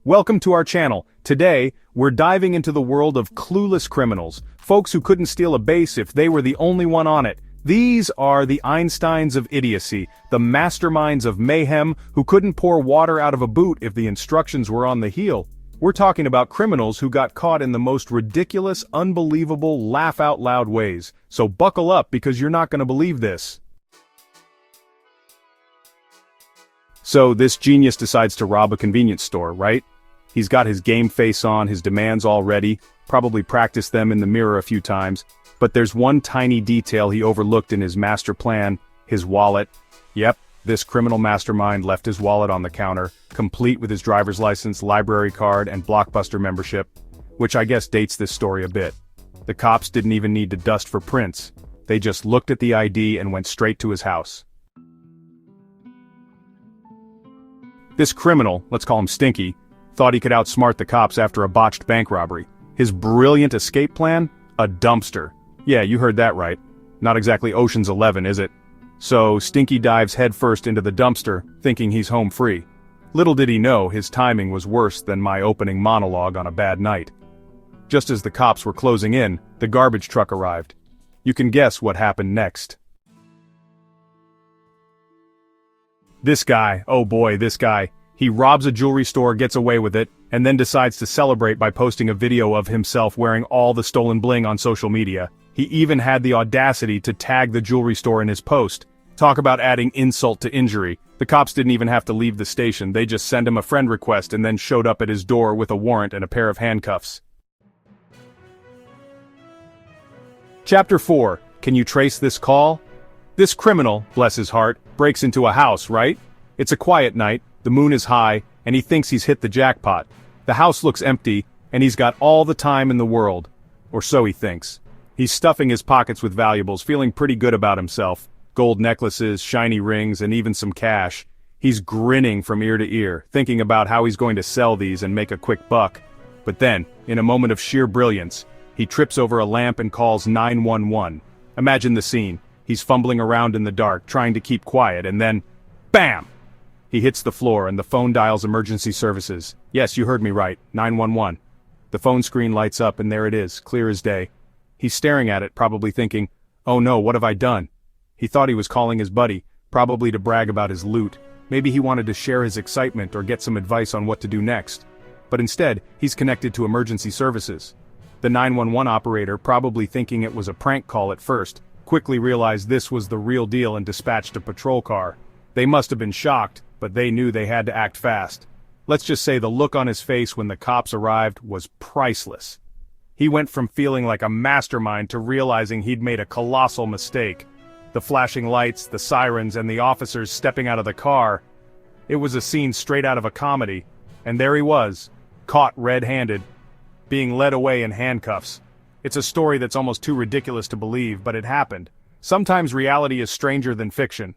Welcome to our channel. Today, we're diving into the world of clueless criminals, folks who couldn't steal a base if they were the only one on it. These are the Einsteins of idiocy, the masterminds of mayhem who couldn't pour water out of a boot if the instructions were on the heel. We're talking about criminals who got caught in the most ridiculous, unbelievable, laugh-out-loud ways. So buckle up because you're not going to believe this. So this genius decides to rob a convenience store, right? He's got his game face on, his demands all ready, probably practiced them in the mirror a few times, but there's one tiny detail he overlooked in his master plan: his wallet. Yep, this criminal mastermind left his wallet on the counter, complete with his driver's license, library card, and Blockbuster membership, which I guess dates this story a bit. The cops didn't even need to dust for prints. They just looked at the ID and went straight to his house. This criminal, let's call him Stinky, thought he could outsmart the cops after a botched bank robbery. His brilliant escape plan? A dumpster. Yeah, you heard that right. Not exactly Ocean's 11, is it? So Stinky dives headfirst into the dumpster, thinking he's home free. Little did he know his timing was worse than my opening monologue on a bad night. Just as the cops were closing in, the garbage truck arrived. You can guess what happened next. This guy, oh boy, this guy. He robs a jewelry store, gets away with it, and then decides to celebrate by posting a video of himself wearing all the stolen bling on social media. He even had the audacity to tag the jewelry store in his post. Talk about adding insult to injury. The cops didn't even have to leave the station, they just sent him a friend request and then showed up at his door with a warrant and a pair of handcuffs. Chapter 4. Can you trace this call? This criminal, bless his heart, breaks into a house, right? It's a quiet night, the moon is high, and he thinks he's hit the jackpot. The house looks empty, and he's got all the time in the world. Or so he thinks. He's stuffing his pockets with valuables, feeling pretty good about himself. Gold necklaces, shiny rings, and even some cash. He's grinning from ear to ear, thinking about how he's going to sell these and make a quick buck. But then, in a moment of sheer brilliance, he trips over a lamp and calls 911. Imagine the scene. He's fumbling around in the dark, trying to keep quiet, and then, BAM! He hits the floor and the phone dials emergency services. Yes, you heard me right, 911. The phone screen lights up and there it is, clear as day. He's staring at it, probably thinking, oh no, what have I done? He thought he was calling his buddy, probably to brag about his loot. Maybe he wanted to share his excitement or get some advice on what to do next. But instead, he's connected to emergency services. The 911 operator, probably thinking it was a prank call at first, quickly realized this was the real deal and dispatched a patrol car. They must have been shocked, but they knew they had to act fast. Let's just say the look on his face when the cops arrived was priceless. He went from feeling like a mastermind to realizing he'd made a colossal mistake. The flashing lights, the sirens, and the officers stepping out of the car. It was a scene straight out of a comedy, and there he was, caught red-handed, being led away in handcuffs. It's a story that's almost too ridiculous to believe, but it happened. Sometimes reality is stranger than fiction.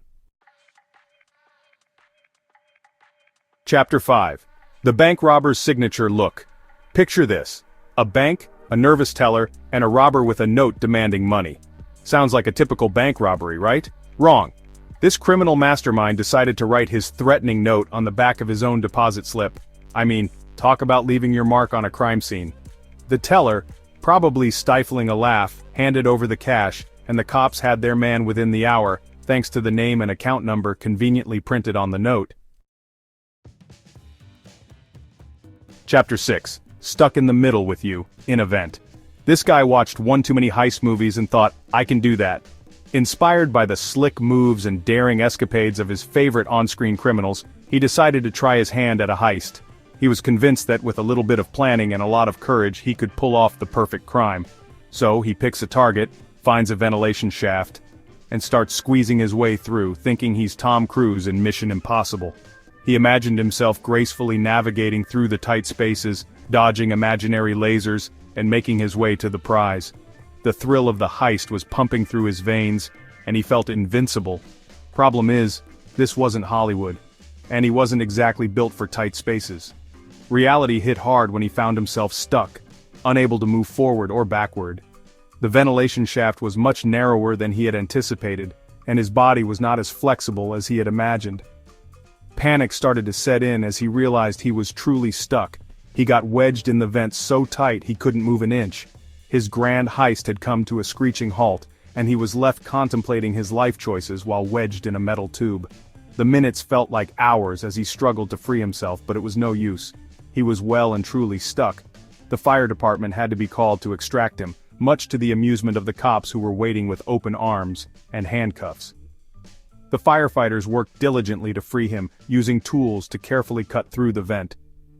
Chapter 5. The bank robber's signature look. Picture this. A bank, a nervous teller, and a robber with a note demanding money. Sounds like a typical bank robbery, right? Wrong. This criminal mastermind decided to write his threatening note on the back of his own deposit slip. I mean, talk about leaving your mark on a crime scene. The teller, probably stifling a laugh, handed over the cash, and the cops had their man within the hour, thanks to the name and account number conveniently printed on the note. Chapter 6. Stuck in the middle with you, in event. This guy watched one too many heist movies and thought, I can do that. Inspired by the slick moves and daring escapades of his favorite on-screen criminals, he decided to try his hand at a heist. He was convinced that with a little bit of planning and a lot of courage he could pull off the perfect crime. So he picks a target, finds a ventilation shaft, and starts squeezing his way through, thinking he's Tom Cruise in Mission Impossible. He imagined himself gracefully navigating through the tight spaces, dodging imaginary lasers, and making his way to the prize. The thrill of the heist was pumping through his veins, and he felt invincible. Problem is, this wasn't Hollywood, and he wasn't exactly built for tight spaces. Reality hit hard when he found himself stuck, unable to move forward or backward. The ventilation shaft was much narrower than he had anticipated, and his body was not as flexible as he had imagined. Panic started to set in as he realized he was truly stuck. He got wedged in the vent so tight he couldn't move an inch. His grand heist had come to a screeching halt, and he was left contemplating his life choices while wedged in a metal tube. The minutes felt like hours as he struggled to free himself, but it was no use. He was well and truly stuck. The fire department had to be called to extract him, much to the amusement of the cops who were waiting with open arms and handcuffs. The firefighters worked diligently to free him, using tools to carefully cut through the vent.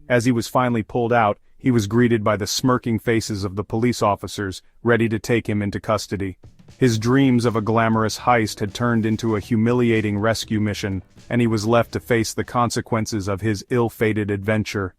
As he was finally pulled out, he was greeted by the smirking faces of the police officers, ready to take him into custody. His dreams of a glamorous heist had turned into a humiliating rescue mission, and he was left to face the consequences of his ill-fated adventure.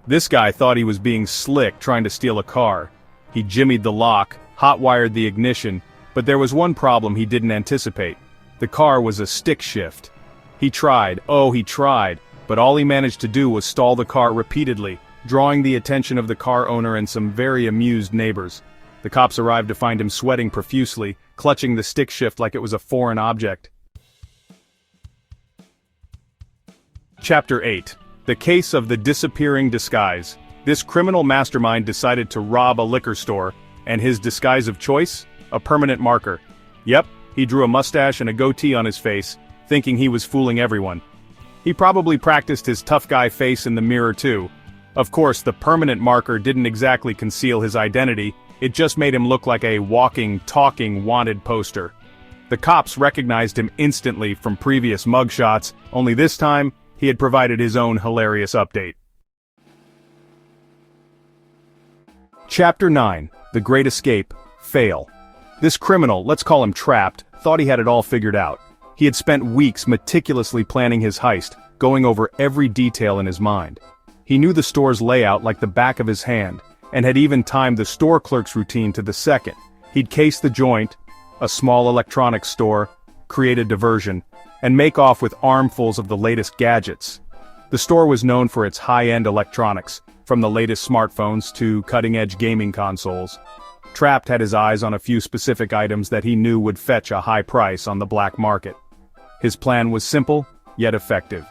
This guy thought he was being slick trying to steal a car. He jimmied the lock, hot-wired the ignition, but there was one problem he didn't anticipate. The car was a stick shift. He tried, but all he managed to do was stall the car repeatedly, drawing the attention of the car owner and some very amused neighbors. The cops arrived to find him sweating profusely, clutching the stick shift like it was a foreign object. Chapter 8. The Case of the Disappearing Disguise. This criminal mastermind decided to rob a liquor store, and his disguise of choice? A permanent marker. Yep, he drew a mustache and a goatee on his face, thinking he was fooling everyone. He probably practiced his tough guy face in the mirror too. Of course, the permanent marker didn't exactly conceal his identity, it just made him look like a walking, talking wanted poster. The cops recognized him instantly from previous mugshots, only this time, he had provided his own hilarious update. Chapter 9. The Great Escape. Fail. This criminal, let's call him Trapped, thought he had it all figured out. He had spent weeks meticulously planning his heist, going over every detail in his mind. He knew the store's layout like the back of his hand, and had even timed the store clerk's routine to the second. He'd case the joint, a small electronics store, create a diversion, and make off with armfuls of the latest gadgets. The store was known for its high-end electronics, from the latest smartphones to cutting-edge gaming consoles. Trapped had his eyes on a few specific items that he knew would fetch a high price on the black market. His plan was simple, yet effective.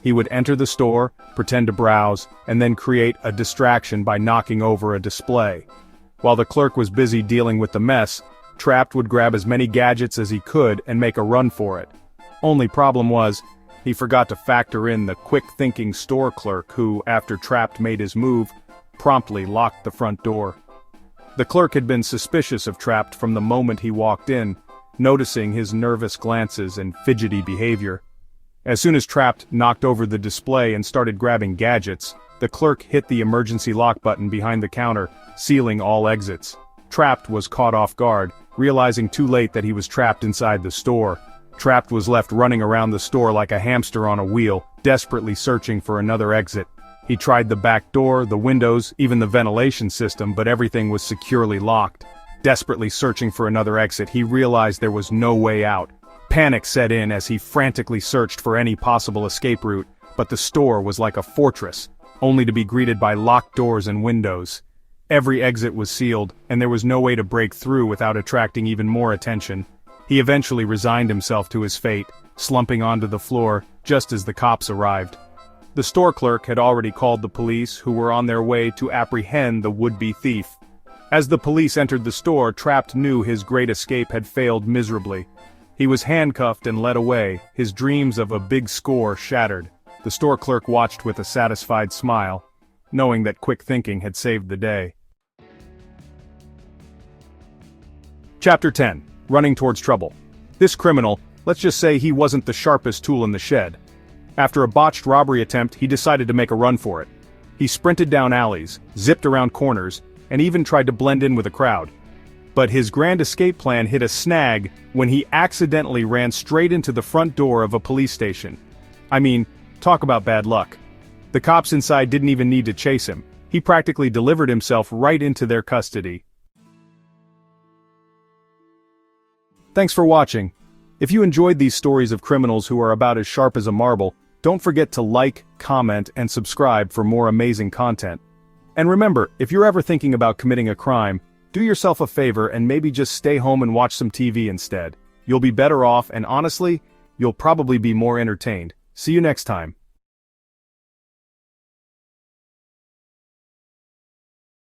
He would enter the store, pretend to browse, and then create a distraction by knocking over a display. While the clerk was busy dealing with the mess, Trapped would grab as many gadgets as he could and make a run for it. Only problem was, he forgot to factor in the quick-thinking store clerk who, after Trapped made his move, promptly locked the front door. The clerk had been suspicious of Trapped from the moment he walked in, noticing his nervous glances and fidgety behavior. As soon as Trapped knocked over the display and started grabbing gadgets, the clerk hit the emergency lock button behind the counter, sealing all exits. Trapped was caught off guard, realizing too late that he was trapped inside the store. Trapped was left running around the store like a hamster on a wheel, desperately searching for another exit. He tried the back door, the windows, even the ventilation system, but everything was securely locked. Desperately searching for another exit, he realized there was no way out. Panic set in as he frantically searched for any possible escape route, but the store was like a fortress, only to be greeted by locked doors and windows. Every exit was sealed, and there was no way to break through without attracting even more attention. He eventually resigned himself to his fate, slumping onto the floor, just as the cops arrived. The store clerk had already called the police, who were on their way to apprehend the would-be thief. As the police entered the store, Trapped knew his great escape had failed miserably. He was handcuffed and led away, his dreams of a big score shattered. The store clerk watched with a satisfied smile, knowing that quick thinking had saved the day. Chapter 10. Running towards trouble. This criminal, let's just say he wasn't the sharpest tool in the shed. After a botched robbery attempt, he decided to make a run for it. He sprinted down alleys, zipped around corners, and even tried to blend in with the crowd. But his grand escape plan hit a snag when he accidentally ran straight into the front door of a police station. I mean, talk about bad luck. The cops inside didn't even need to chase him. He practically delivered himself right into their custody. Thanks for watching. If you enjoyed these stories of criminals who are about as sharp as a marble, don't forget to like, comment, and subscribe for more amazing content. And remember, if you're ever thinking about committing a crime, do yourself a favor and maybe just stay home and watch some TV instead. You'll be better off, and honestly, you'll probably be more entertained. See you next time.